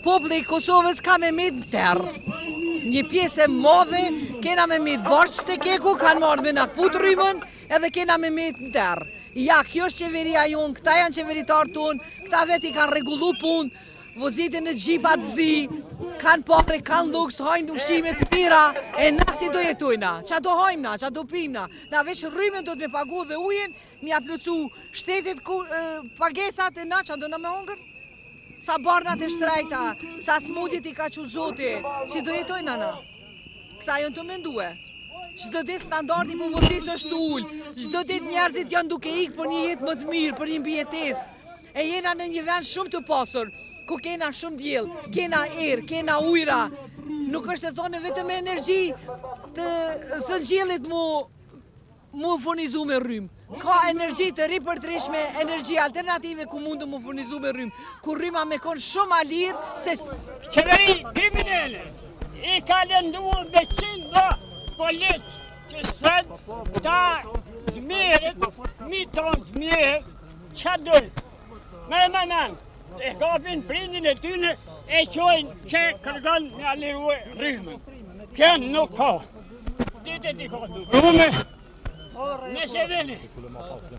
populli i Kosovës ka me mit në terë. Një pjesë e modhe, kena me mit bashkë të keku, kanë marrë me në put rrymën, edhe kena me mit në terë. Ja, kjo është qeveria jonë, këta janë qeveritarë tonë, këta veti kanë regullu punë, vozitin në gjipat zi, kanë pare, kanë luks, hajnë ushqime të mira, e na si do jetojna, qa do hajmna, qa do pimna, na veç rrymën do të me pagu dhe ujen, mi aplucu shtetit pagesat e na, qa do na me hongër? Sa barnat e shtrajta, sa smudit i ka që zoti, si do jetojna na? Këta janë të mendue. Çdo ditë standardi i popullsisë është ullë, çdo ditë njerëzit janë duke ikë për një jetë më të mirë, për një mbijetesë. E jena në një vend shumë të pasur, ku kena shumë diell, kena erë, kena ujra. Nuk është e thonë vetëm energji të thëngjillit mu furnizu me rrymë. Ka energji të ripërtrishme, energji alternative ku mund të mu furnizu me rrymë, ku rryma me konë shumë alirë se... Qeveri kriminele i ka lënduar me 100 polic që sënë ta zmirët, mi tonë zmirët, që dojë. Me e kapin prindin e tyne e qojnë që kërgan me aliru e rrymën. Kënë nuk ka. Ditet i ka të rrume, nëse veni.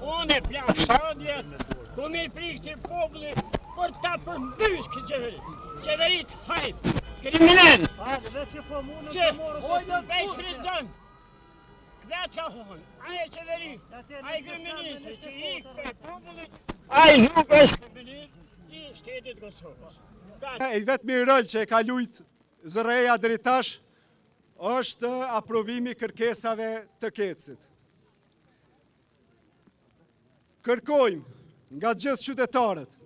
Unë e plak shadjet, ku mi prikë që populli për ta përmbys këtë qeverit. Qeverit hajt, kriminal. Që veç fritzën, vetë ka honë. Aje qeveri, aje kriminalisë, që i për popullit, aje nuk është kriminalisë. Shtetit Kosovës. I vetëmi rol që e ka lujt zërreja deri tash është aprovimi kërkesave të Kecit. Kërkojmë nga gjithë qytetarët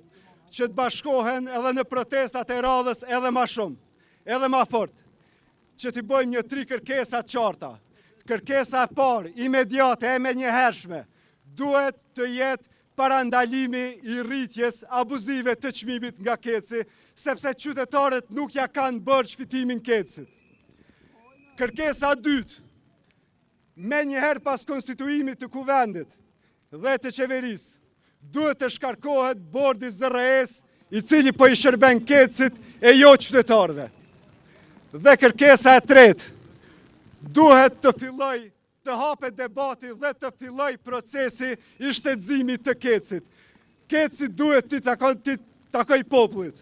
që të bashkohen edhe në protestat e radhës edhe ma shumë, edhe ma fort, që të bëjmë një 3 kërkesa qarta. Kërkesa e parë, imediate, e me njëhershme, duhet të jetë parandalimi i rritjes abuzive të çmimit nga Keci, sepse qytetarët nuk ja kanë bërë fitimin Kecit. Kërkesa dytë, me njëherë pas konstituimit të kuvendit dhe të qeverisë, duhet të shkarkohet bordi ZRS i cili po i shërben Kecit e jo qytetarëve. Dhe kërkesa e tretë, duhet të filloj të hapet debati dhe të filloj procesi i shtetëzimit të Kecit. Keci duhet të takoj popullit.